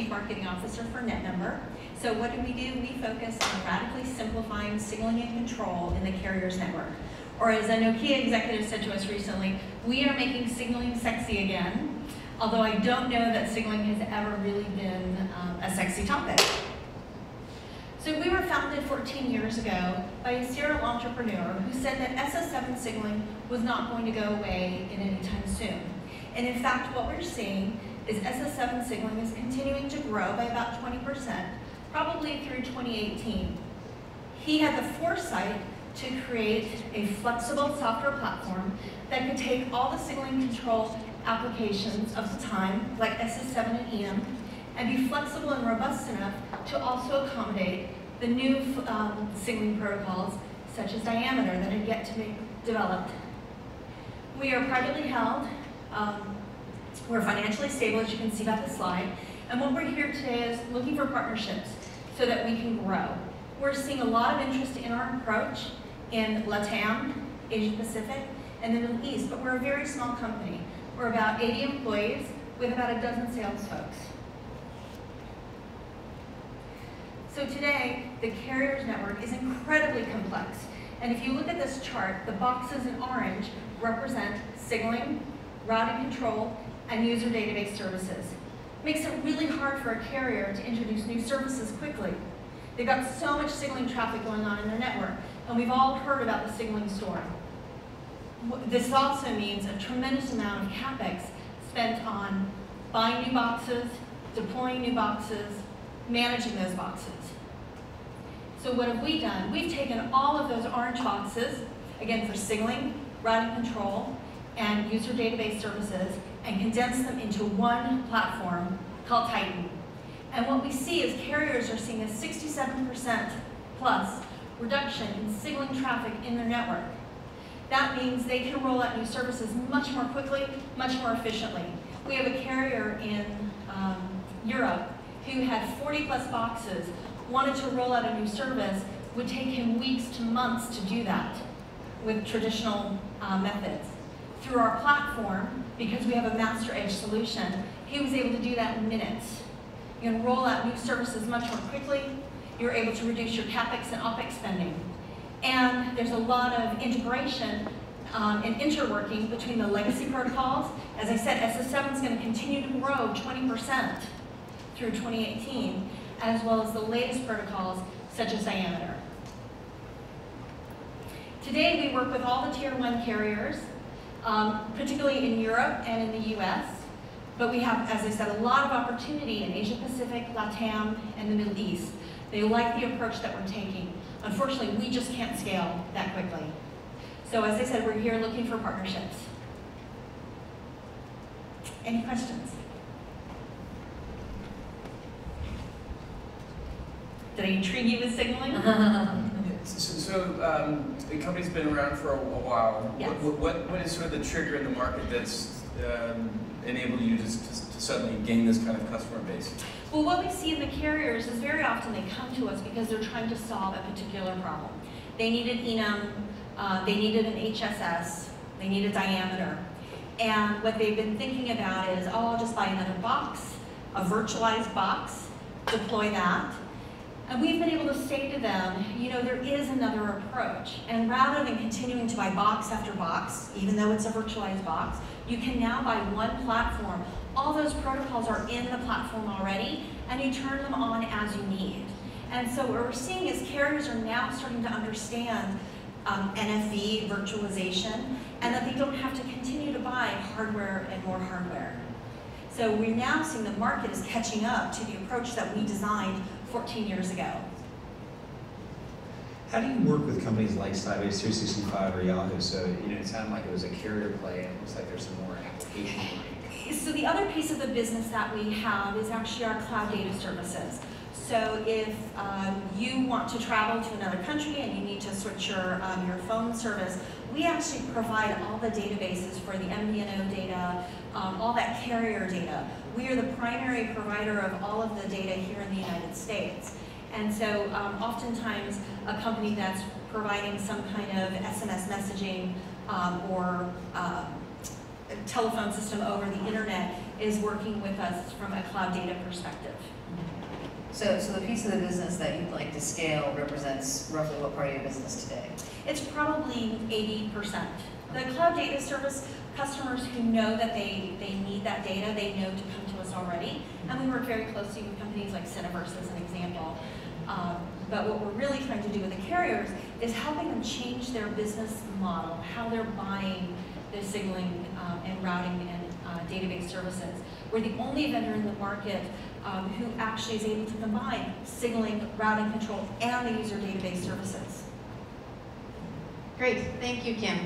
Chief Marketing Officer for NetNumber. So what do? We focus on radically simplifying signaling and control in the carrier's network. Or as a Nokia executive said to us recently, we are making signaling sexy again, although I don't know that signaling has ever really been a sexy topic. So we were founded 14 years ago by a serial entrepreneur who said that SS7 signaling was not going to go away in any time soon. And in fact, what we're seeing is SS7 signaling is continuing to grow by about 20%, probably through 2018. He had the foresight to create a flexible software platform that could take all the signaling control applications of the time, like SS7 and EM, and be flexible and robust enough to also accommodate the new signaling protocols, such as diameter, that had yet to be developed. We are privately held. We're financially stable, as you can see by the slide. And what we're here today is looking for partnerships so that we can grow. We're seeing a lot of interest in our approach in LATAM, Asia Pacific, and the Middle East, but we're a very small company. We're about 80 employees with about a dozen sales folks. So today, the carrier's network is incredibly complex. And if you look at this chart, the boxes in orange represent signaling, routing control, and user database services. It makes it really hard for a carrier to introduce new services quickly. They've got so much signaling traffic going on in their network, and we've all heard about the signaling storm. This also means a tremendous amount of CapEx spent on buying new boxes, deploying new boxes, managing those boxes. So what have we done? We've taken all of those orange boxes, again for signaling, routing control, and user database services, and condensed them into one platform called Titan. And what we see is carriers are seeing a 67% plus reduction in signaling traffic in their network. That means they can roll out new services much more quickly, much more efficiently. We have a carrier in Europe who had 40 plus boxes, wanted to roll out a new service, would take him weeks to months to do that with traditional methods. Through our platform, because we have a master edge solution, he was able to do that in minutes. You can roll out new services much more quickly. You're able to reduce your CapEx and OpEx spending. And there's a lot of integration and interworking between the legacy protocols. As I said, SS7 is going to continue to grow 20% through 2018, as well as the latest protocols, such as diameter. Today, we work with all the Tier 1 carriers, particularly in Europe and in the US. But we have, as I said, a lot of opportunity in Asia Pacific, LATAM, and the Middle East. They like the approach that we're taking. Unfortunately, we just can't scale that quickly. So as I said, we're here looking for partnerships. Any questions? Did I intrigue you with signaling? So the company's been around for a while. Yes. What is sort of the trigger in the market that's enabled you to suddenly gain this kind of customer base? Well, what we see in the carriers is very often they come to us because they're trying to solve a particular problem. They needed ENUM, they needed an HSS, they needed diameter. And what they've been thinking about is, oh, I'll just buy another box, a virtualized box, deploy that. And we've been able to say to them, you know, there is another approach. And rather than continuing to buy box after box, even though it's a virtualized box, you can now buy one platform. All those protocols are in the platform already, and you turn them on as you need. And so what we're seeing is carriers are now starting to understand NFV, virtualization, and that they don't have to continue to buy hardware and more hardware. So we're now seeing the market is catching up to the approach that we designed 14 years ago. How do you work with companies like Sybase, 365, or Yahoo? So, you know, it sounded like it was a carrier play, and it looks like there's some more application work. So the other piece of the business that we have is actually our cloud data services. So if you want to travel to another country and you need to switch your phone service, we actually provide all the databases for the MVNO data, all that carrier data. We are the primary provider of all of the data here in the United States. And so oftentimes a company that's providing some kind of SMS messaging or a telephone system over the internet is working with us from a cloud data perspective. So the piece of the business that you'd like to scale represents roughly what part of your business today? It's probably 80%. The cloud data service, customers who know that they need that data, they know to come to us already. And we work very closely with companies like Cineverse as an example. But what we're really trying to do with the carriers is helping them change their business model, how they're buying the signaling and routing and database services. We're the only vendor in the market who actually is able to combine signaling, routing control, and the user database services. Great, thank you, Kim.